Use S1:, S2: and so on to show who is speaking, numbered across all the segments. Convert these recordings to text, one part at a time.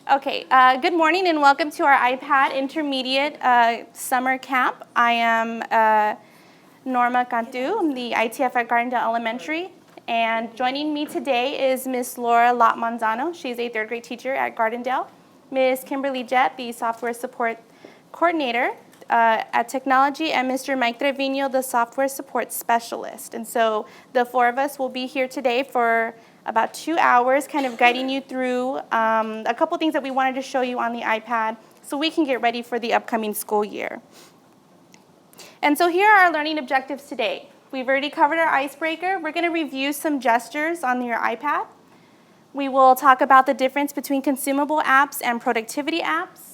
S1: Okay, good morning and welcome to our iPad Intermediate Summer Camp. I am Norma Cantu. I'm the ITF at Gardendale Elementary. And joining me today is Miss Laura Lott-Manzano. She's a third grade teacher at Gardendale. Miss Kimberly Jett, the software support coordinator at Technology, and Mr. Mike Trevino, the software support specialist. And so the four of us will be here today for about 2 hours, kind of guiding you through a couple things that we wanted to show you on the iPad so we can get ready for the upcoming school year. And so here are our learning objectives today. We've already covered our icebreaker. We're going to review some gestures on your iPad. We will talk about the difference between consumable apps and productivity apps.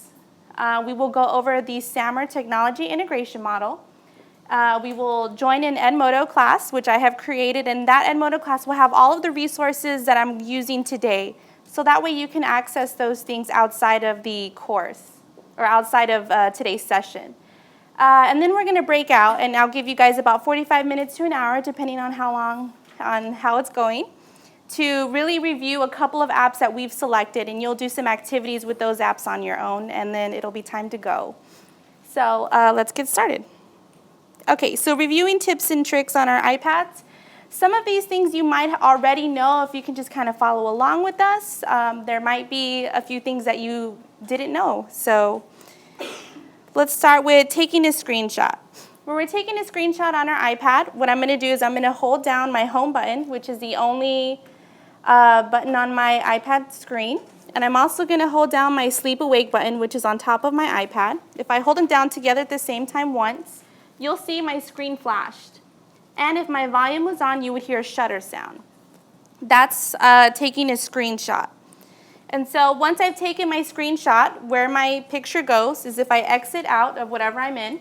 S1: We will go over the SAMR technology integration model. We will join an Edmodo class, which I have created, and that Edmodo class will have all of the resources that I'm using today. So that way you can access those things outside of the course or outside of today's session. And then we're going to break out, and I'll give you guys about 45 minutes to an hour, depending on how it's going, to really review a couple of apps that we've selected, and you'll do some activities with those apps on your own, and then it'll be time to go. So let's get started. Okay, so reviewing tips and tricks on our iPads. Some of these things you might already know if you can just kind of follow along with us. There might be a few things that you didn't know. So let's start with taking a screenshot. When we're taking a screenshot on our iPad, what I'm going to do is I'm going to hold down my home button, which is the only button on my iPad screen. And I'm also going to hold down my sleep awake button, which is on top of my iPad. If I hold them down together at the same time once, you'll see my screen flashed. And if my volume was on, you would hear a shutter sound. That's taking a screenshot. And so once I've taken my screenshot, where my picture goes is if I exit out of whatever I'm in,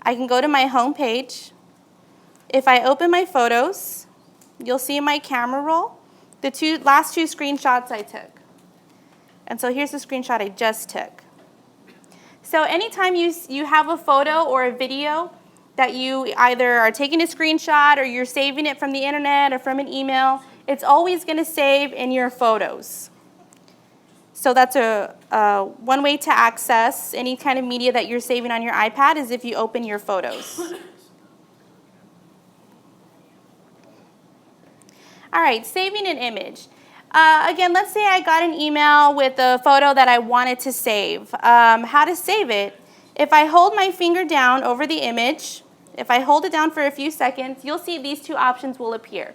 S1: I can go to my home page. If I open my photos, you'll see my camera roll the last two screenshots I took. And so here's the screenshot I just took. So anytime you have a photo or a video that you either are taking a screenshot or you're saving it from the internet or from an email, it's always going to save in your photos. So that's one way to access any kind of media that you're saving on your iPad is if you open your photos. All right, saving an image. Again, let's say I got an email with a photo that I wanted to save. How to save it? If I hold my finger down over the image, if I hold it down for a few seconds, you'll see these two options will appear.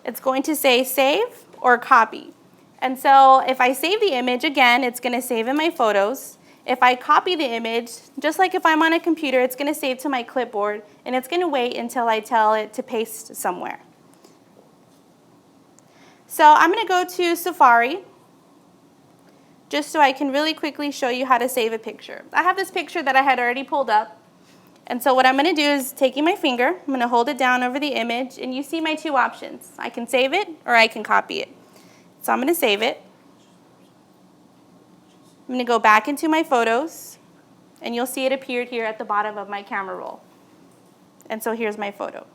S1: It's going to say save or copy. And so if I save the image, again, it's going to save in my photos. If I copy the image, just like if I'm on a computer, it's going to save to my clipboard, and it's going to wait until I tell it to paste somewhere. So I'm going to go to Safari, just so I can really quickly show you how to save a picture. I have this picture that I had already pulled up. And so what I'm going to do is taking my finger, I'm going to hold it down over the image, and you see my two options. I can save it or I can copy it. So I'm going to save it. I'm going to go back into my photos, and you'll see it appeared here at the bottom of my camera roll. And so here's my photo.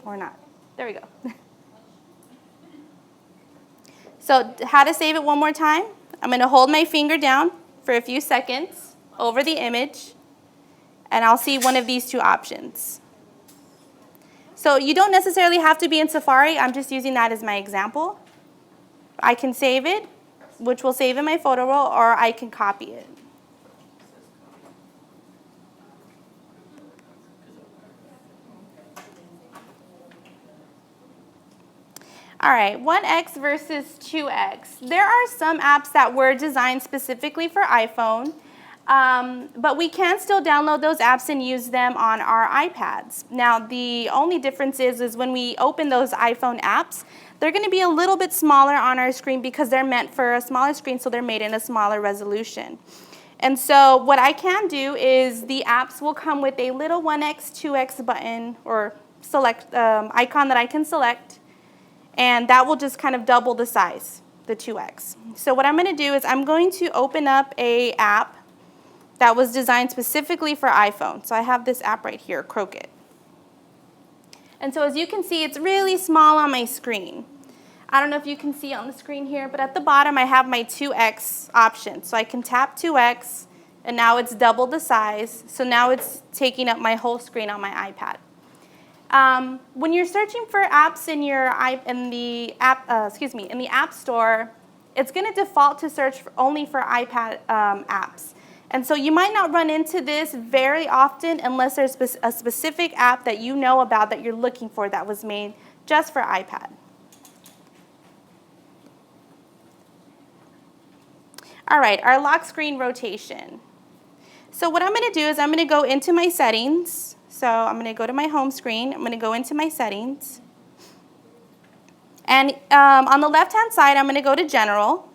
S1: Or not. There we go. So how to save it one more time? I'm going to hold my finger down for a few seconds over the image, and I'll see one of these two options. So you don't necessarily have to be in Safari. I'm just using that as my example. I can save it, which will save in my photo roll, or I can copy it. All right, 1X versus 2X. There are some apps that were designed specifically for iPhone, but we can still download those apps and use them on our iPads. Now, the only difference is when we open those iPhone apps, they're going to be a little bit smaller on our screen because they're meant for a smaller screen, so they're made in a smaller resolution. And so what I can do is the apps will come with a little 1X, 2X button or select icon that I can select. And that will just kind of double the size, the 2X. So what I'm going to do is I'm going to open up an app that was designed specifically for iPhone. So I have this app right here, Croquet. And so as you can see, it's really small on my screen. I don't know if you can see on the screen here, but at the bottom I have my 2x option. So I can tap 2x, and now it's double the size. So now it's taking up my whole screen on my iPad. When you're searching for apps in the App Store, it's going to default to search only for iPad apps. And so you might not run into this very often unless there's a specific app that you know about that you're looking for that was made just for iPad. All right, our lock screen rotation. So what I'm going to do is I'm going to go into my settings. So I'm going to go to my home screen. I'm going to go into my settings. And on the left-hand side, I'm going to go to General.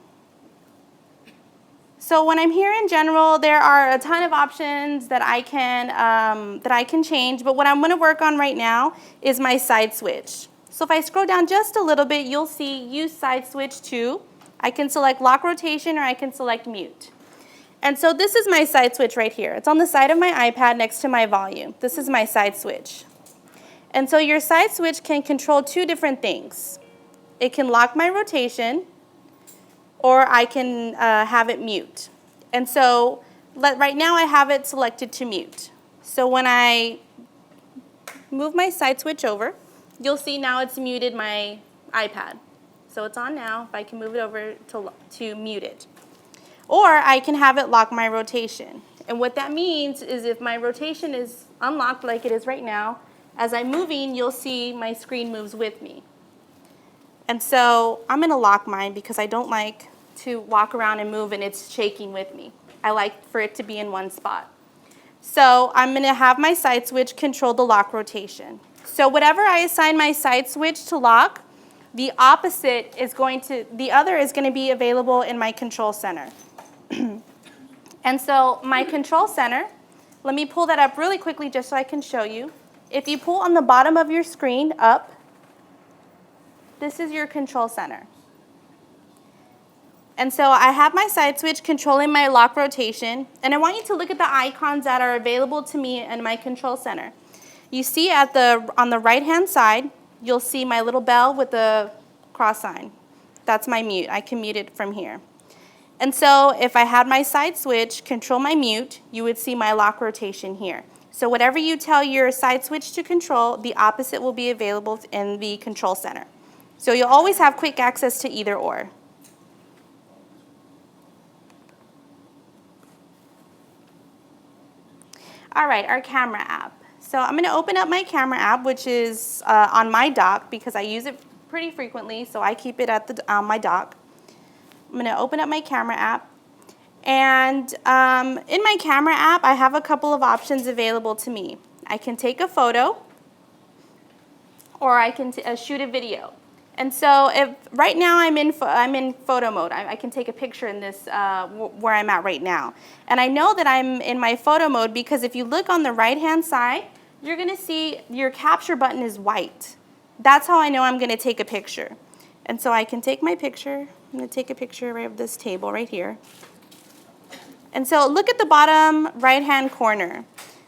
S1: So when I'm here in General, there are a ton of options that I can change. But what I'm going to work on right now is my side switch. So if I scroll down just a little bit, you'll see Use Side Switch To. I can select lock rotation or I can select mute. And so this is my side switch right here. It's on the side of my iPad next to my volume. This is my side switch. And so your side switch can control two different things. It can lock my rotation, or I can have it mute. And so right now I have it selected to mute. So when I move my side switch over, you'll see now it's muted my iPad. So it's on now. If I can move it over to mute it. Or I can have it lock my rotation. And what that means is if my rotation is unlocked like it is right now, as I'm moving, you'll see my screen moves with me. And so I'm going to lock mine because I don't like to walk around and move and it's shaking with me. I like for it to be in one spot. So I'm going to have my side switch control the lock rotation. So whatever I assign my side switch to lock, the other is going to be available in my control center. And so my control center, let me pull that up really quickly just so I can show you. If you pull on the bottom of your screen up, this is your control center. And so I have my side switch controlling my lock rotation, and I want you to look at the icons that are available to me in my control center. You see on the right-hand side, you'll see my little bell with the cross sign. That's my mute. I can mute it from here. And so if I had my side switch control my mute, you would see my lock rotation here. So whatever you tell your side switch to control, the opposite will be available in the control center. So you'll always have quick access to either or. All right, our camera app. So I'm going to open up my camera app, which is on my dock because I use it pretty frequently, so I keep it at on my dock. I'm going to open up my camera app. And in my camera app, I have a couple of options available to me. I can take a photo, or I can shoot a video. And so right now I'm in photo mode. I can take a picture in this where I'm at right now. And I know that I'm in my photo mode because if you look on the right-hand side, you're going to see your capture button is white. That's how I know I'm going to take a picture. And so I can take my picture. I'm going to take a picture right of this table right here. And so look at the bottom right-hand corner.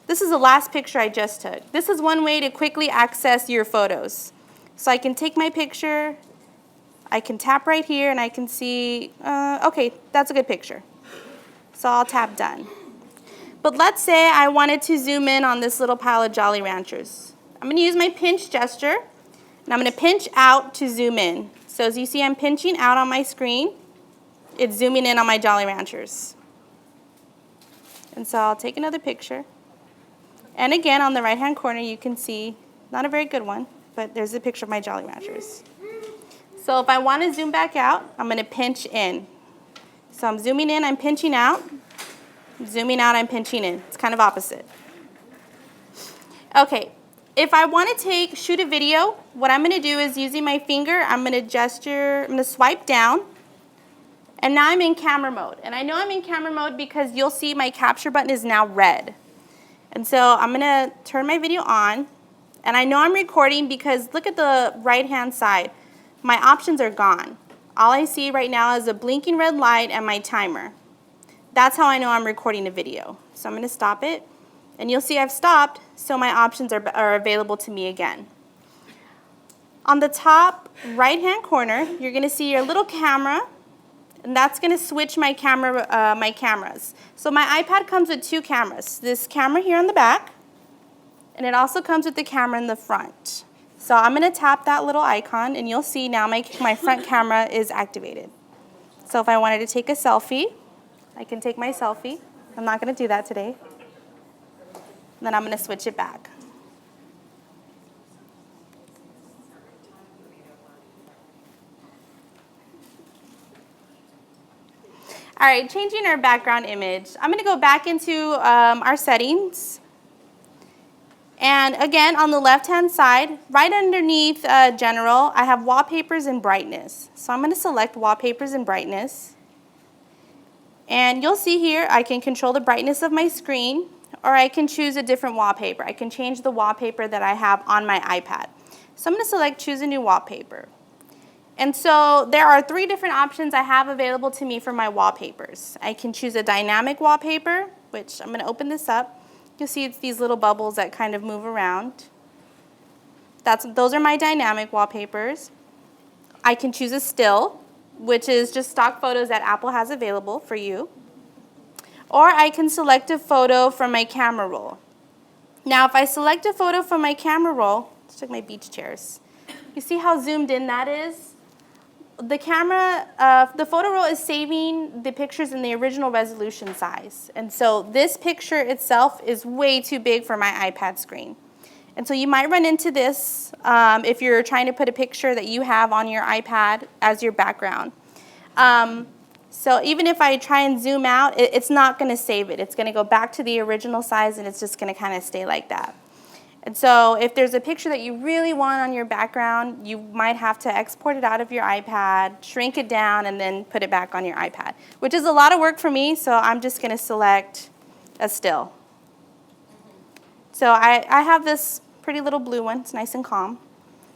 S1: This is the last picture I just took. This is one way to quickly access your photos. So I can take my picture, I can tap right here, and I can see, okay, that's a good picture. So I'll tap done. But let's say I wanted to zoom in on this little pile of Jolly Ranchers. I'm going to use my pinch gesture, and I'm going to pinch out to zoom in. So as you see, I'm pinching out on my screen. It's zooming in on my Jolly Ranchers. And so I'll take another picture. And again, on the right-hand corner, you can see, not a very good one, but there's a picture of my Jolly Ranchers. So if I want to zoom back out, I'm going to pinch in. So I'm zooming in, I'm pinching out. Zooming out, I'm pinching in. It's kind of opposite. Okay, if I want to shoot a video, what I'm going to do is using my finger, I'm going to gesture, I'm going to swipe down. And now I'm in camera mode. And I know I'm in camera mode because you'll see my capture button is now red. And so I'm going to turn my video on. And I know I'm recording because look at the right-hand side. My options are gone. All I see right now is a blinking red light and my timer. That's how I know I'm recording a video. So I'm going to stop it. And you'll see I've stopped, so my options are available to me again. On the top right-hand corner, you're going to see your little camera, and that's going to switch my cameras. So my iPad comes with two cameras. This camera here on the back, and it also comes with the camera in the front. So I'm going to tap that little icon, and you'll see now my front camera is activated. So if I wanted to take a selfie, I can take my selfie. I'm not going to do that today. Then I'm going to switch it back. All right, changing our background image. I'm going to go back into our settings. And again, on the left-hand side, right underneath General, I have Wallpapers and Brightness. So I'm going to select Wallpapers and Brightness. And you'll see here, I can control the brightness of my screen, or I can choose a different wallpaper. I can change the wallpaper that I have on my iPad. So I'm going to select Choose a New Wallpaper. And so there are three different options I have available to me for my wallpapers. I can choose a dynamic wallpaper, which I'm going to open this up. You'll see it's these little bubbles that kind of move around. Those are my dynamic wallpapers. I can choose a still, which is just stock photos that Apple has available for you. Or I can select a photo from my camera roll. Now if I select a photo from my camera roll, let's take my beach chairs. You see how zoomed in that is? The photo roll is saving the pictures in the original resolution size. And so this picture itself is way too big for my iPad screen. And so you might run into this if you're trying to put a picture that you have on your iPad as your background. So even if I try and zoom out, it's not going to save it. It's going to go back to the original size, and it's just going to kind of stay like that. And so if there's a picture that you really want on your background, you might have to export it out of your iPad, shrink it down, and then put it back on your iPad, which is a lot of work for me, so I'm just going to select a still. So I have this pretty little blue one. It's nice and calm.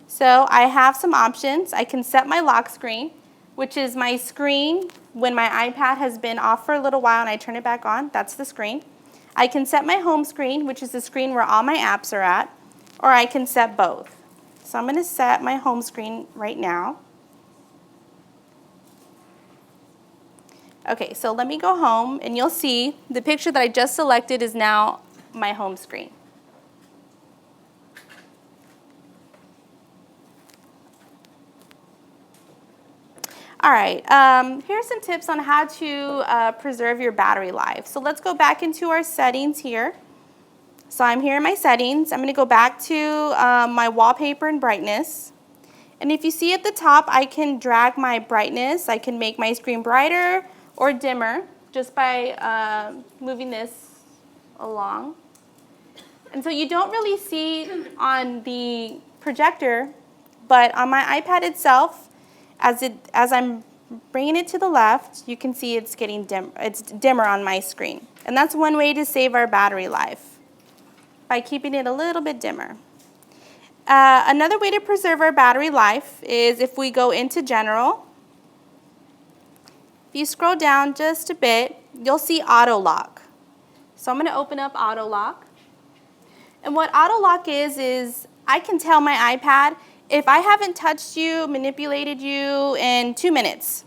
S1: So I have some options. I can set my lock screen, which is my screen when my iPad has been off for a little while and I turn it back on. That's the screen. I can set my home screen, which is the screen where all my apps are at, or I can set both. So I'm going to set my home screen right now. Okay, so let me go home, and you'll see the picture that I just selected is now my home screen. All right, here are some tips on how to preserve your battery life. So let's go back into our settings here. So I'm here in my settings. I'm going to go back to my wallpaper and brightness. And if you see at the top, I can drag my brightness. I can make my screen brighter or dimmer just by moving this along. And so you don't really see on the projector, but on my iPad itself, as I'm bringing it to the left, you can see it's getting it's dimmer on my screen. And that's one way to save our battery life, by keeping it a little bit dimmer. Another way to preserve our battery life is if we go into General. If you scroll down just a bit, you'll see Auto Lock. So I'm going to open up Auto Lock. And what Auto Lock is I can tell my iPad, if I haven't touched you, manipulated you in 2 minutes,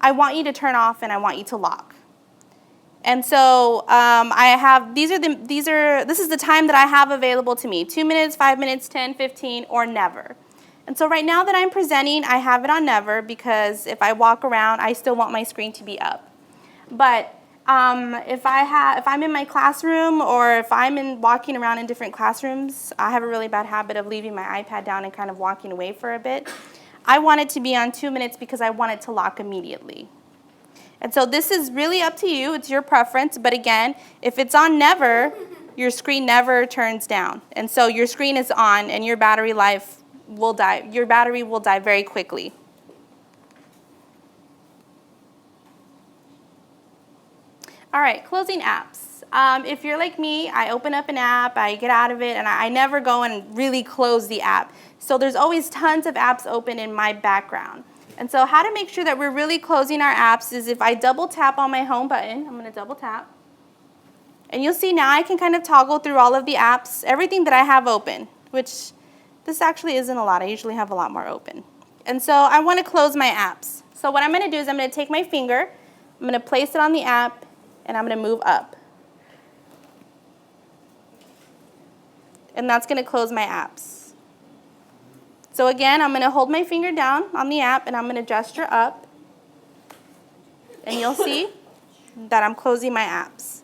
S1: I want you to turn off and I want you to lock. And so I have, this is the time that I have available to me, 2 minutes, 5 minutes, 10, 15, or never. And so right now that I'm presenting, I have it on never because if I walk around, I still want my screen to be up. But if I'm in my classroom or if I'm walking around in different classrooms, I have a really bad habit of leaving my iPad down and kind of walking away for a bit. I want it to be on 2 minutes because I want it to lock immediately. And so this is really up to you. It's your preference. But again, if it's on never, your screen never turns down. And so your screen is on and your battery life will die. Your battery will die very quickly. All right, closing apps. If you're like me, I open up an app, I get out of it, and I never go and really close the app. So there's always tons of apps open in my background. And so how to make sure that we're really closing our apps is if I double tap on my home button, I'm going to double tap. And you'll see now I can kind of toggle through all of the apps, everything that I have open, which This actually isn't a lot. I usually have a lot more open. And so I want to close my apps. So what I'm going to do is I'm going to take my finger, I'm going to place it on the app, and I'm going to move up. And that's going to close my apps. So again, I'm going to hold my finger down on the app, and I'm going to gesture up. And you'll see that I'm closing my apps.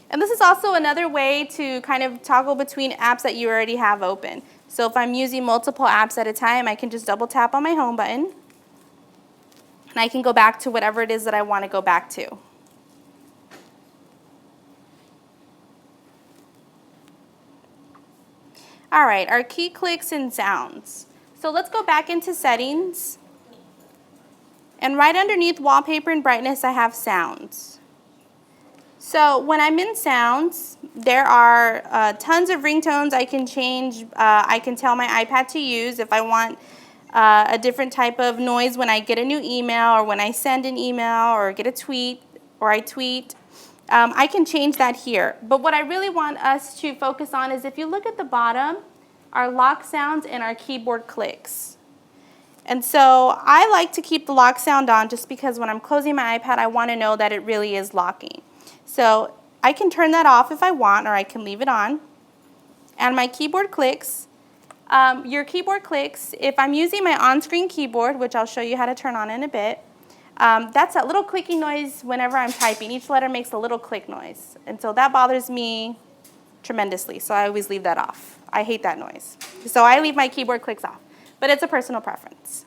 S1: And this is also another way to kind of toggle between apps that you already have open. So if I'm using multiple apps at a time, I can just double tap on my home button. And I can go back to whatever it is that I want to go back to. All right, our key clicks and sounds. So let's go back into settings. And right underneath wallpaper and brightness, I have sounds. So when I'm in sounds, there are tons of ringtones I can change. I can tell my iPad to use if I want a different type of noise when I get a new email or when I send an email or get a tweet or I tweet. I can change that here. But what I really want us to focus on is if you look at the bottom, our lock sounds and our keyboard clicks. And so I like to keep the lock sound on just because when I'm closing my iPad, I want to know that it really is locking. So I can turn that off if I want, or I can leave it on. And my keyboard clicks, your keyboard clicks, if I'm using my on-screen keyboard, which I'll show you how to turn on in a bit, that's that little clicking noise whenever I'm typing. Each letter makes a little click noise. And so that bothers me tremendously, so I always leave that off. I hate that noise. So I leave my keyboard clicks off. But it's a personal preference.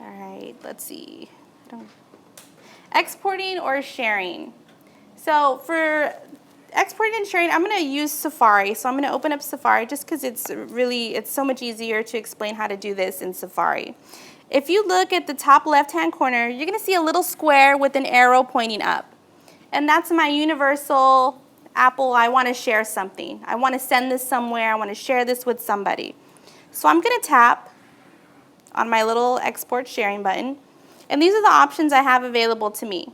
S1: All right, let's see. Exporting or sharing. So for exporting and sharing, I'm going to use Safari. So I'm going to open up Safari just because it's so much easier to explain how to do this in Safari. If you look at the top left-hand corner, you're going to see a little square with an arrow pointing up. And that's my universal Apple, I want to share something. I want to send this somewhere. I want to share this with somebody. So I'm going to tap on my little export sharing button. And these are the options I have available to me.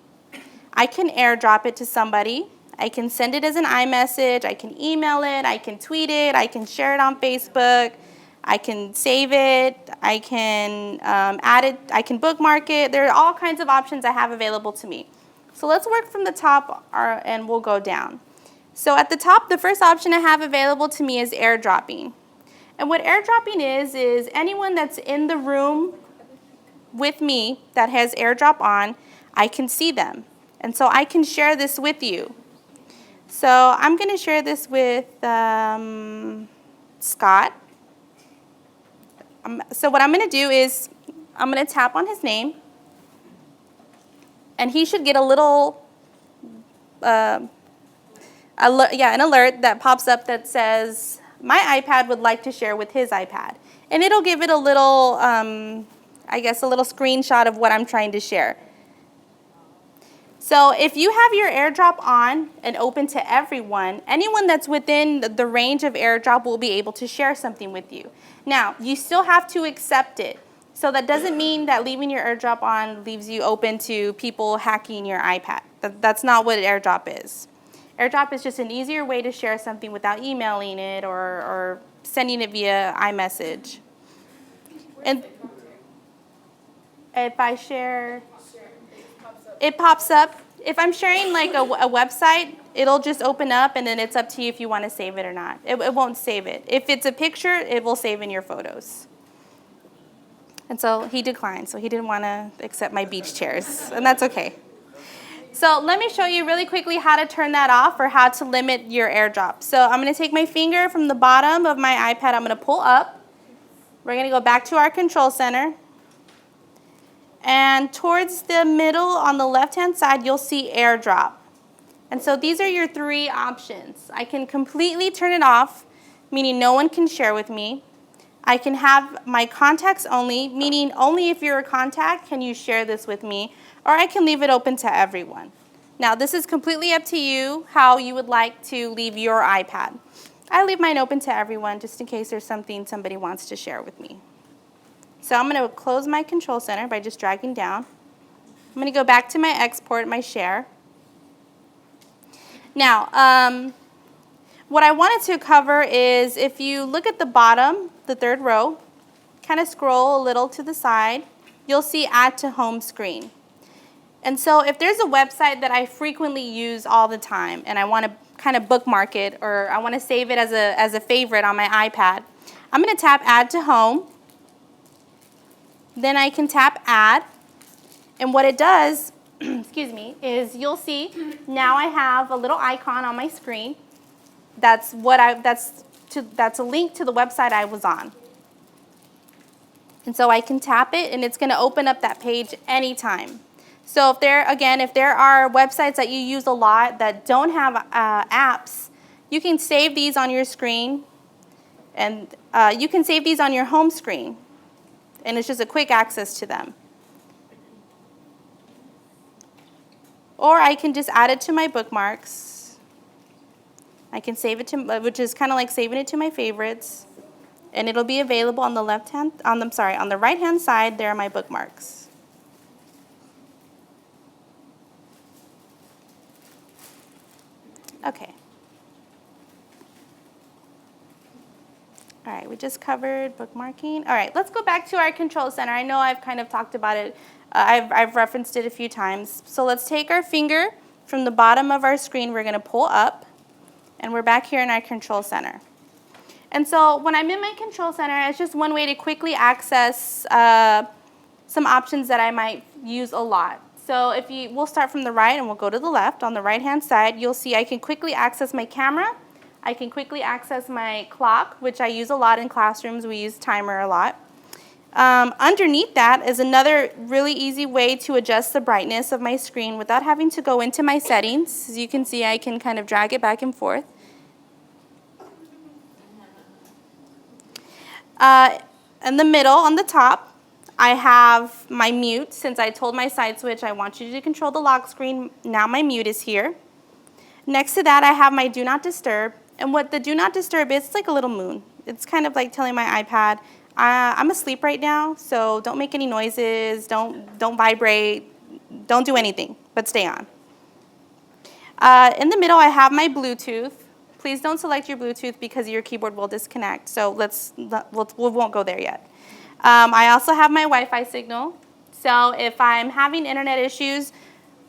S1: I can airdrop it to somebody. I can send it as an iMessage. I can email it. I can tweet it. I can share it on Facebook. I can save it. I can add it. I can bookmark it. There are all kinds of options I have available to me. So let's work from the top and we'll go down. So at the top, the first option I have available to me is airdropping. And what airdropping is anyone that's in the room with me that has airdrop on, I can see them. And so I can share this with you. So I'm going to share this with Scott. So what I'm going to do is I'm going to tap on his name. And he should get a little an alert that pops up that says, my iPad would like to share with his iPad. And it'll give it a little, I guess, a little screenshot of what I'm trying to share. So if you have your AirDrop on and open to everyone, anyone that's within the range of AirDrop will be able to share something with you. Now, you still have to accept it. So that doesn't mean that leaving your AirDrop on leaves you open to people hacking your iPad. That's not what AirDrop is. AirDrop is just an easier way to share something without emailing it or sending it via iMessage. And if I share, it pops up. If I'm sharing like a website, it'll just open up and then it's up to you if you want to save it or not. It won't save it. If it's a picture, it will save in your photos. And so he declined, so he didn't want to accept my beach chairs, and that's okay. So let me show you really quickly how to turn that off or how to limit your AirDrop. So I'm going to take my finger from the bottom of my iPad. I'm going to pull up. We're going to go back to our control center. And towards the middle on the left-hand side, you'll see AirDrop. And so these are your three options. I can completely turn it off, meaning no one can share with me. I can have my contacts only, meaning only if you're a contact can you share this with me, or I can leave it open to everyone. Now, this is completely up to you how you would like to leave your iPad. I leave mine open to everyone just in case there's something somebody wants to share with me. So I'm going to close my control center by just dragging down. I'm going to go back to my export, my share. Now, what I wanted to cover is if you look at the bottom, the third row, kind of scroll a little to the side, you'll see Add to Home Screen. And so if there's a website that I frequently use all the time and I want to kind of bookmark it or I want to save it as a favorite on my iPad, I'm going to tap Add to Home. Then I can tap Add. And what it does, excuse me, is you'll see now I have a little icon on my screen. That's a link to the website I was on. And so I can tap it and it's going to open up that page anytime. So if there are websites that you use a lot that don't have apps, you can save these on your screen, and you can save these on your home screen, and it's just a quick access to them. Or I can just add it to my bookmarks. I can save it to, which is kind of like saving it to my favorites, and it'll be available on the on the right-hand side. There are my bookmarks. Okay. All right, we just covered bookmarking. All right, let's go back to our control center. I know I've kind of talked about it. I've referenced it a few times. So let's take our finger from the bottom of our screen. We're going to pull up, and we're back here in our control center. And so when I'm in my control center, it's just one way to quickly access some options that I might use a lot. So we'll start from the right and we'll go to the left. On the right-hand side, you'll see I can quickly access my camera. I can quickly access my clock, which I use a lot in classrooms. We use timer a lot. Underneath that is another really easy way to adjust the brightness of my screen without having to go into my settings. As you can see, I can kind of drag it back and forth. In the middle, on the top, I have my mute. Since I told my side switch I want you to control the lock screen, now my mute is here. Next to that, I have my do not disturb. And what the do not disturb is, it's like a little moon. It's kind of like telling my iPad, I'm asleep right now, so don't make any noises, don't vibrate, don't do anything, but stay on. In the middle, I have my Bluetooth. Please don't select your Bluetooth because your keyboard will disconnect, so we won't go there yet. I also have my Wi-Fi signal. So if I'm having internet issues,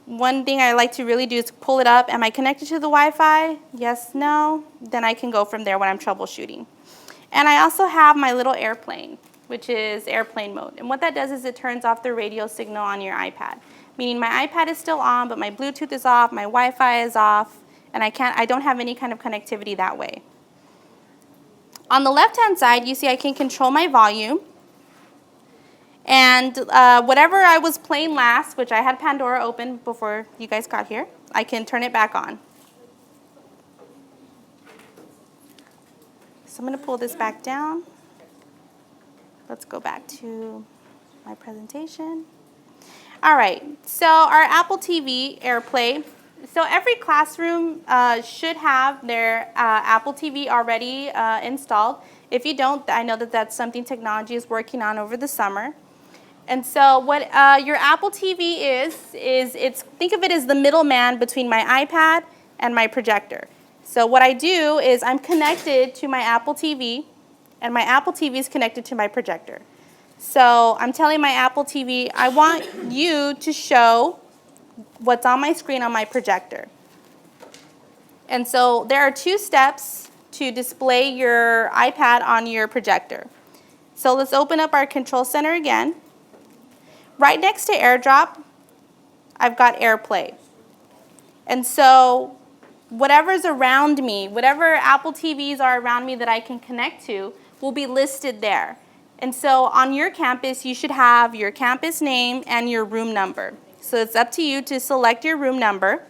S1: one thing I like to really do is pull it up. Am I connected to the Wi-Fi? Yes, no. Then I can go from there when I'm troubleshooting. And I also have my little airplane, which is airplane mode. And what that does is it turns off the radio signal on your iPad, meaning my iPad is still on, but my Bluetooth is off, my Wi-Fi is off, and I don't have any kind of connectivity that way. On the left-hand side, you see I can control my volume. And whatever I was playing last, which I had Pandora open before you guys got here, I can turn it back on. So I'm going to pull this back down. Let's go back to my presentation. All right, so our Apple TV Airplay. So every classroom should have their Apple TV already installed. If you don't, I know that that's something technology is working on over the summer. And so what your Apple TV is think of it as the middleman between my iPad and my projector. So what I do is I'm connected to my Apple TV, and my Apple TV is connected to my projector. So I'm telling my Apple TV, I want you to show what's on my screen on my projector. And so there are 2 steps to display your iPad on your projector. So let's open up our control center again. Right next to AirDrop, I've got AirPlay. And so whatever's around me, whatever Apple TVs are around me that I can connect to will be listed there. And so on your campus, you should have your campus name and your room number. So it's up to you to select your room number.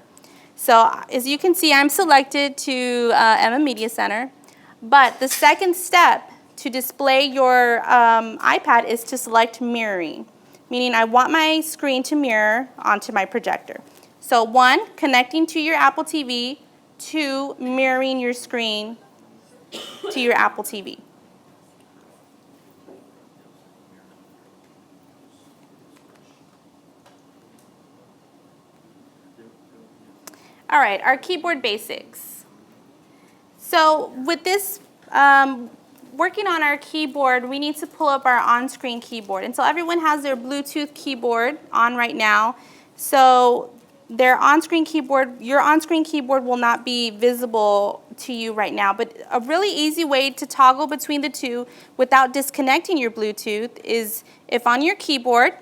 S1: So as you can see, I'm selected to Emma Media Center. But the second step to display your iPad is to select mirroring, meaning I want my screen to mirror onto my projector. So 1, connecting to your Apple TV. 2, mirroring your screen to your Apple TV. All right, our keyboard basics. So with this, working on our keyboard, we need to pull up our on-screen keyboard. And so everyone has their Bluetooth keyboard on right now. So their on-screen keyboard, your on-screen keyboard will not be visible to you right now. But a really easy way to toggle between the two without disconnecting your Bluetooth is if on your keyboard,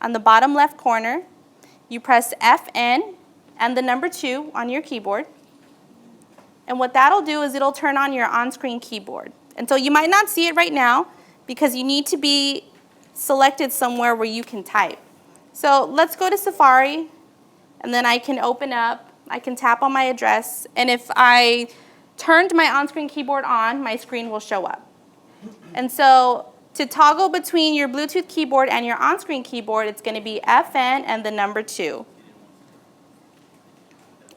S1: on the bottom left corner, you press FN and the number 2 on your keyboard. And what that'll do is it'll turn on your on-screen keyboard. And so you might not see it right now because you need to be selected somewhere where you can type. So let's go to Safari, and then I can open up, I can tap on my address, and if I turned my on-screen keyboard on, my screen will show up. And so to toggle between your Bluetooth keyboard and your on-screen keyboard, it's going to be FN and the number 2.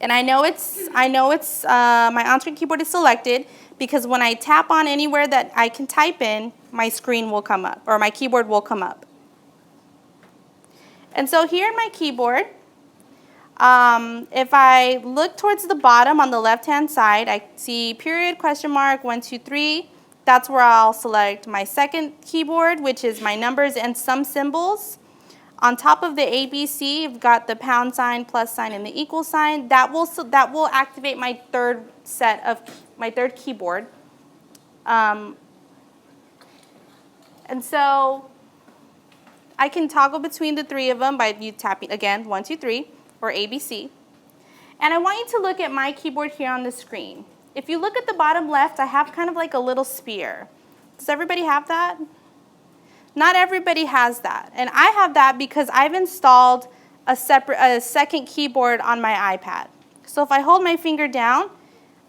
S1: And I know it's my on-screen keyboard is selected because when I tap on anywhere that I can type in, my screen will come up, or my keyboard will come up. And so here in my keyboard, if I look towards the bottom on the left-hand side, I see period, question mark, 1, 2, 3. That's where I'll select my second keyboard, which is my numbers and some symbols. On top of the ABC, you've got the pound sign, plus sign, and the equal sign. That will activate my third keyboard. And so I can toggle between the 3 of them by you tapping, again, 1, 2, 3, or ABC. And I want you to look at my keyboard here on the screen. If you look at the bottom left, I have kind of like a little spear. Does everybody have that? Not everybody has that. And I have that because I've installed a second keyboard on my iPad. So if I hold my finger down,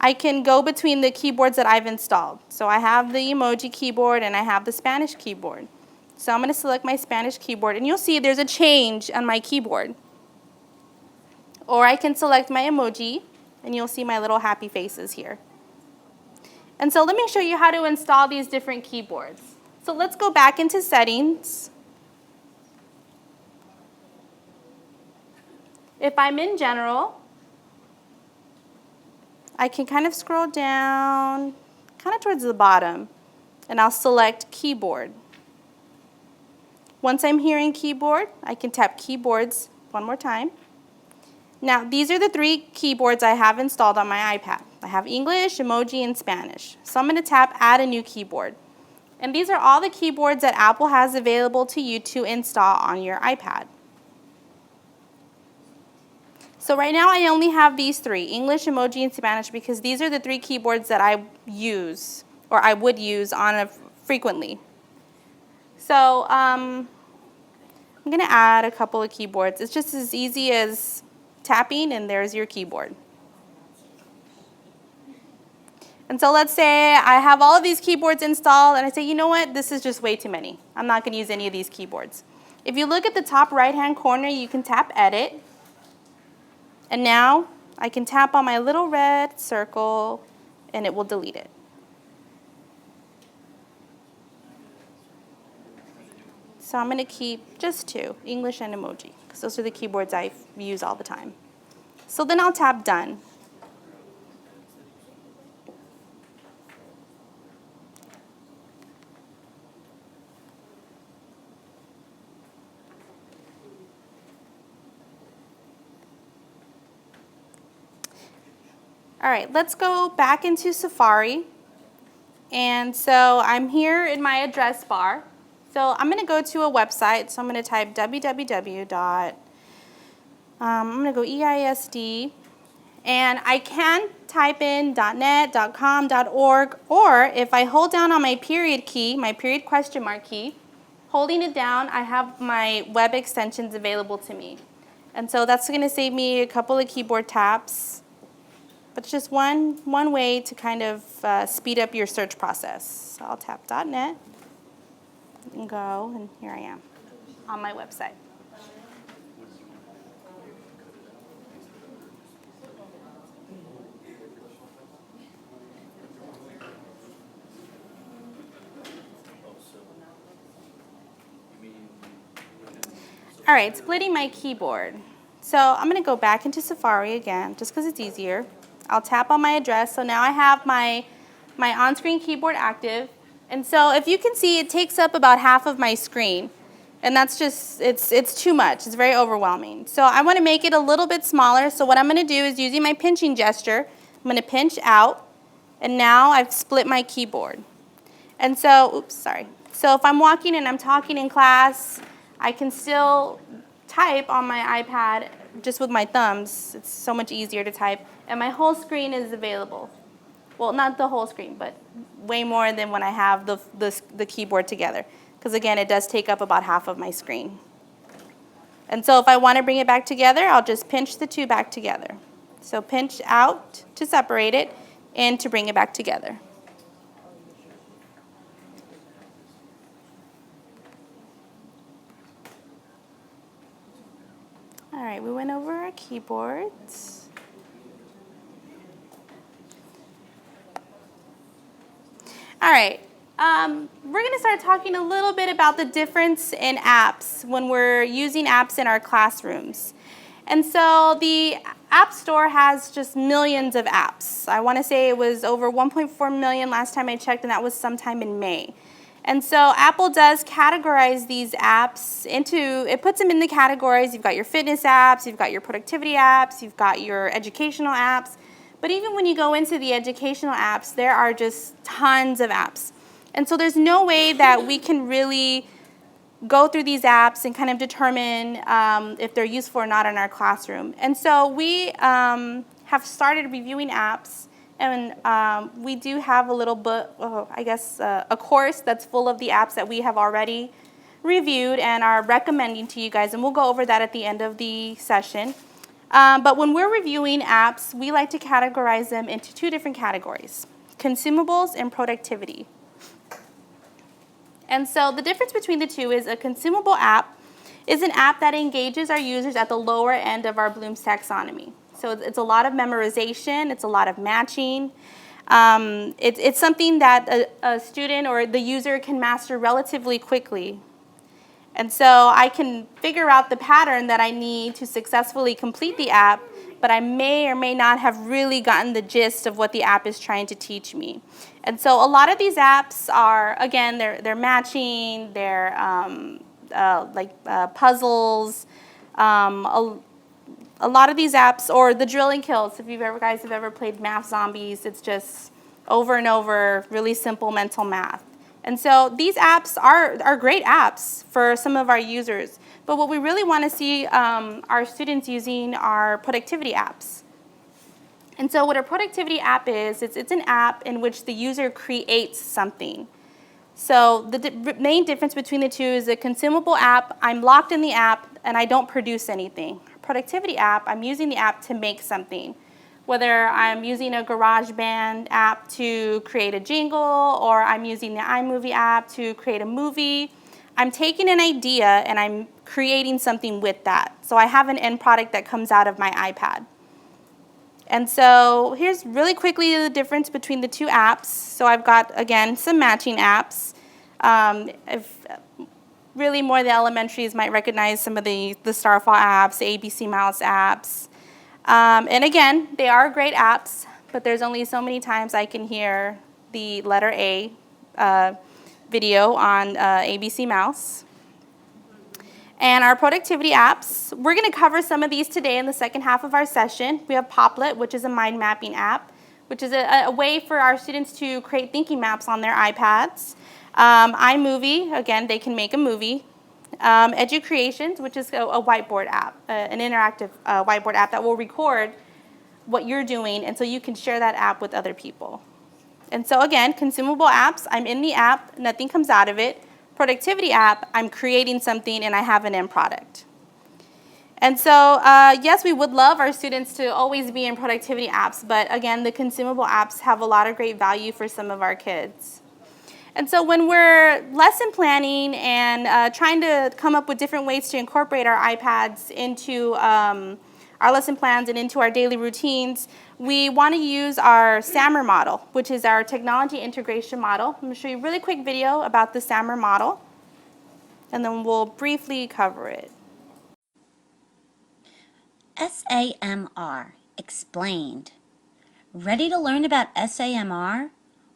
S1: I can go between the keyboards that I've installed. So I have the emoji keyboard and I have the Spanish keyboard. So I'm going to select my Spanish keyboard, and you'll see there's a change on my keyboard. Or I can select my emoji, and you'll see my little happy faces here. And so let me show you how to install these different keyboards. So let's go back into settings. If I'm in general, I can kind of scroll down, kind of towards the bottom, and I'll select keyboard. Once I'm here in keyboard, I can tap keyboards one more time. Now, these are the 3 keyboards I have installed on my iPad. I have English, emoji, and Spanish. So I'm going to tap add a new keyboard. And these are all the keyboards that Apple has available to you to install on your iPad. So right now I only have these 3, English, emoji, and Spanish, because these are the 3 keyboards that I use, or I would use frequently. So I'm going to add a couple of keyboards. It's just as easy as tapping, and there's your keyboard. And so let's say I have all of these keyboards installed, and I say, you know what, this is just way too many. I'm not going to use any of these keyboards. If you look at the top right-hand corner, you can tap Edit. And now I can tap on my little red circle, and it will delete it. So I'm going to keep just 2, English and emoji, because those are the keyboards I use all the time. So then I'll tap Done. All right, let's go back into Safari. And so I'm here in my address bar. So I'm going to go to a website. So I'm going to type www. I'm going to go EISD. And I can type in .net, .com, .org, or if I hold down on my period key, my period question mark key, holding it down, I have my web extensions available to me. And so that's going to save me a couple of keyboard taps. But it's just one way to kind of speed up your search process. So I'll tap .net and go, and here I am on my website. All right, splitting my keyboard. So I'm going to go back into Safari again, just because it's easier. I'll tap on my address. So now I have my on-screen keyboard active. And so if you can see, it takes up about half of my screen. And that's just, it's too much. It's very overwhelming. So I want to make it a little bit smaller. So what I'm going to do is using my pinching gesture, I'm going to pinch out. And now I've split my keyboard. And so, oops, sorry. So if I'm walking and I'm talking in class, I can still type on my iPad just with my thumbs. It's so much easier to type. And my whole screen is available. Well, not the whole screen, but way more than when I have the keyboard together. Because again, it does take up about half of my screen. And so if I want to bring it back together, I'll just pinch the two back together. So pinch out to separate it and to bring it back together. All right, we went over our keyboards. All right, we're going to start talking a little bit about the difference in apps when we're using apps in our classrooms. And so the App Store has just millions of apps. I want to say it was over 1.4 million last time I checked, and that was sometime in May. And so Apple does categorize these apps into, it puts them in the categories. You've got your fitness apps, you've got your productivity apps, you've got your educational apps. But even when you go into the educational apps, there are just tons of apps. And so there's no way that we can really go through these apps and kind of determine if they're useful or not in our classroom. And so we have started reviewing apps. And we do have a little book, a course that's full of the apps that we have already reviewed and are recommending to you guys. And we'll go over that at the end of the session. But when we're reviewing apps, we like to categorize them into two different categories, consumables and productivity. And so the difference between the two is a consumable app is an app that engages our users at the lower end of our Bloom's taxonomy. So it's a lot of memorization, it's a lot of matching. It's something that a student or the user can master relatively quickly. And so I can figure out the pattern that I need to successfully complete the app, but I may or may not have really gotten the gist of what the app is trying to teach me. And so a lot of these apps are, again, they're matching, they're puzzles, a lot of these apps, or the drill and kills, if you guys have ever played Math Zombies, it's just over and over, really simple mental math. And so these apps are great apps for some of our users. But what we really want to see our students using are productivity apps. And so what a productivity app is, it's an app in which the user creates something. So the main difference between the two is a consumable app, I'm locked in the app and I don't produce anything. Productivity app, I'm using the app to make something. Whether I'm using a GarageBand app to create a jingle or I'm using the iMovie app to create a movie, I'm taking an idea and I'm creating something with that. So I have an end product that comes out of my iPad. And so here's really quickly the difference between the two apps. So I've got, again, some matching apps. Really more the elementaries might recognize some of the Starfall apps, the ABC Mouse apps. And again, they are great apps, but there's only so many times I can hear the letter A video on ABC Mouse. And our productivity apps, we're going to cover some of these today in the second half of our session. We have Poplet, which is a mind mapping app, which is a way for our students to create thinking maps on their iPads. iMovie, again, they can make a movie. EduCreations, which is a whiteboard app, an interactive whiteboard app that will record what you're doing, and so you can share that app with other people. And so again, consumable apps, I'm in the app, nothing comes out of it. Productivity app, I'm creating something and I have an end product. And so, yes, we would love our students to always be in productivity apps, but again, the consumable apps have a lot of great value for some of our kids. And so when we're lesson planning and trying to come up with different ways to incorporate our iPads into our lesson plans and into our daily routines, we want to use our SAMR model, which is our technology integration model. I'm going to show you a really quick video about the SAMR model, and then we'll briefly cover it.
S2: SAMR Explained. Ready to learn about SAMR?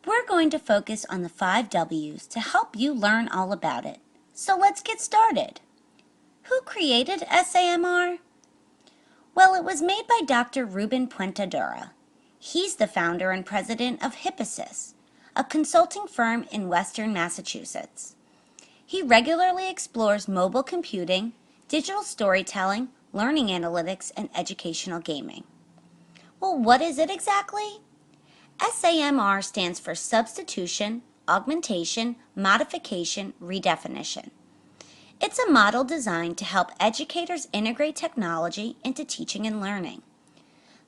S2: We're going to focus on the 5 W's to help you learn all about it. So let's get started. Who created SAMR? Well, it was made by Dr. Ruben Puentedura. He's the founder and president of Hippasis, a consulting firm in Western Massachusetts. He regularly explores mobile computing, digital storytelling, learning analytics, and educational gaming. Well, what is it exactly? SAMR stands for Substitution, Augmentation, Modification, Redefinition. It's a model designed to help educators integrate technology into teaching and learning.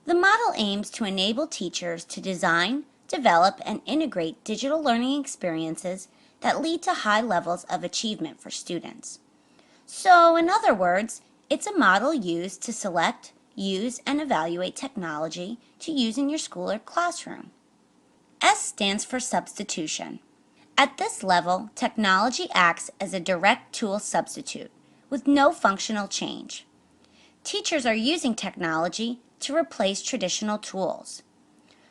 S2: The model aims to enable teachers to design, develop, and integrate digital learning experiences that lead to high levels of achievement for students. So, in other words, it's a model used to select, use, and evaluate technology to use in your school or classroom. S stands for substitution. At this level, technology acts as a direct tool substitute with no functional change. Teachers are using technology to replace traditional tools.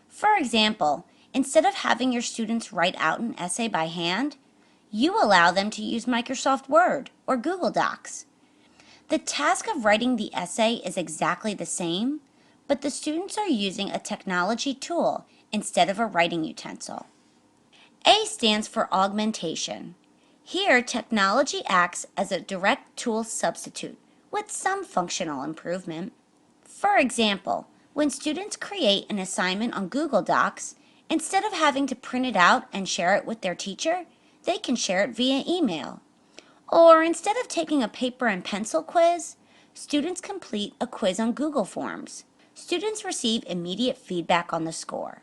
S2: For example, instead of having your students write out an essay by hand, you allow them to use Microsoft Word or Google Docs. The task of writing the essay is exactly the same, but the students are using a technology tool instead of a writing utensil. A stands for augmentation. Here, technology acts as a direct tool substitute with some functional improvement. For example, when students create an assignment on Google Docs, instead of having to print it out and share it with their teacher, they can share it via email. Or instead of taking a paper and pencil quiz, students complete a quiz on Google Forms. Students receive immediate feedback on the score.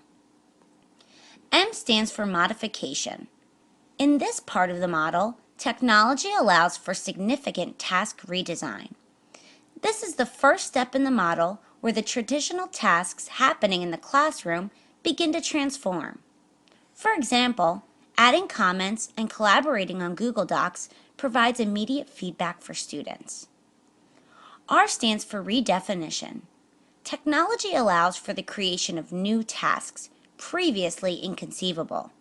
S2: M stands for modification. In this part of the model, technology allows for significant task redesign. This is the first step in the model where the traditional tasks happening in the classroom begin to transform. For example, adding comments and collaborating on Google Docs provides immediate feedback for students. R stands for redefinition. Technology allows for the creation of new tasks previously inconceivable.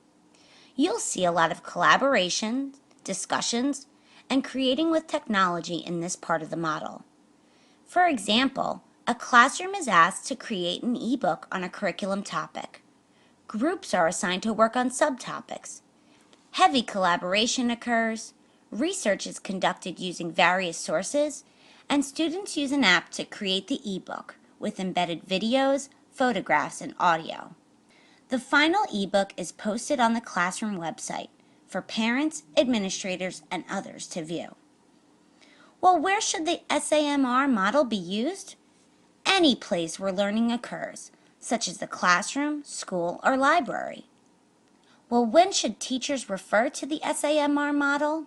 S2: You'll see a lot of collaboration, discussions, and creating with technology in this part of the model. For example, a classroom is asked to create an ebook on a curriculum topic. Groups are assigned to work on subtopics. Heavy collaboration occurs, research is conducted using various sources, and students use an app to create the ebook with embedded videos, photographs, and audio. The final ebook is posted on the classroom website for parents, administrators, and others to view. Well, where should the SAMR model be used? Any place where learning occurs, such as the classroom, school, or library. Well, when should teachers refer to the SAMR model?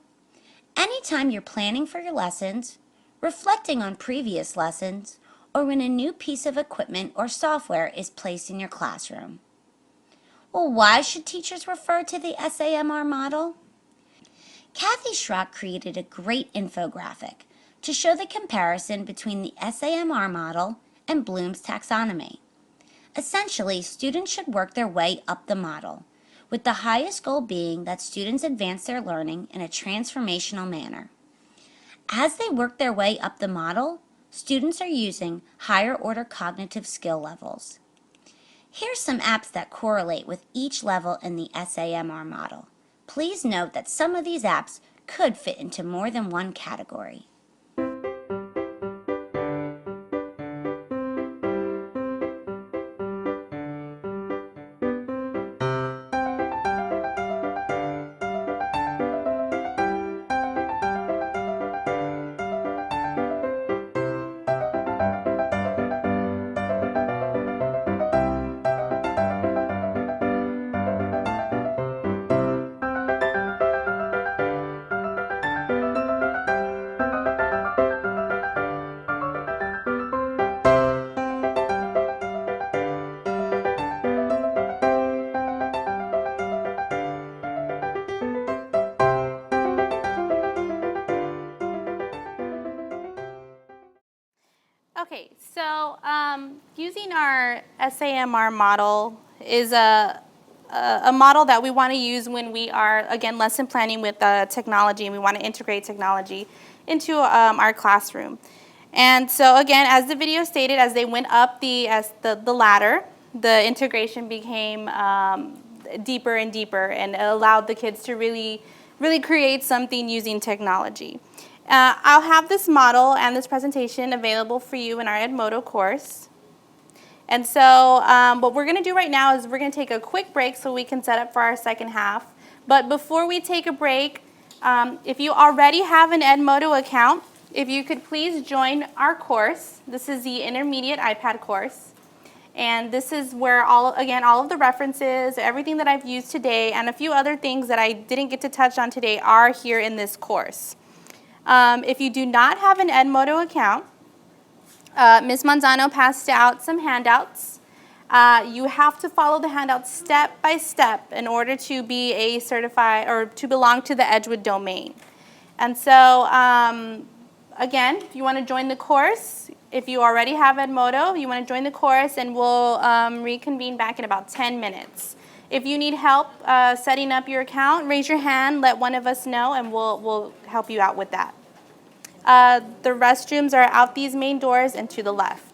S2: Anytime you're planning for your lessons, reflecting on previous lessons, or when a new piece of equipment or software is placed in your classroom. Well, why should teachers refer to the SAMR model? Kathy Schrock created a great infographic to show the comparison between the SAMR model and Bloom's taxonomy. Essentially, students should work their way up the model, with the highest goal being that students advance their learning in a transformational manner. As they work their way up the model, students are using higher order cognitive skill levels. Here's some apps that correlate with each level in the SAMR model. Please note that some of these apps could fit into more than one category.
S1: So using our SAMR model is a model that we want to use when we are, again, lesson planning with technology, and we want to integrate technology into our classroom. And so again, as the video stated, as they went up the ladder, the integration became deeper and deeper, and it allowed the kids to really create something using technology. I'll have this model and this presentation available for you in our Edmodo course. And so what we're going to do right now is we're going to take a quick break so we can set up for our second half. But before we take a break, if you already have an Edmodo account, if you could please join our course. This is the intermediate iPad course. And this is where all of the references, everything that I've used today, and a few other things that I didn't get to touch on today are here in this course. If you do not have an Edmodo account, Ms. Manzano passed out some handouts. You have to follow the handouts step by step in order to be a certified or to belong to the Edgewood domain. And so, again, if you want to join the course, if you already have Edmodo, you want to join the course, and we'll reconvene back in about 10 minutes. If you need help setting up your account, raise your hand, let one of us know, and we'll help you out with that. The restrooms are out these main doors and to the left.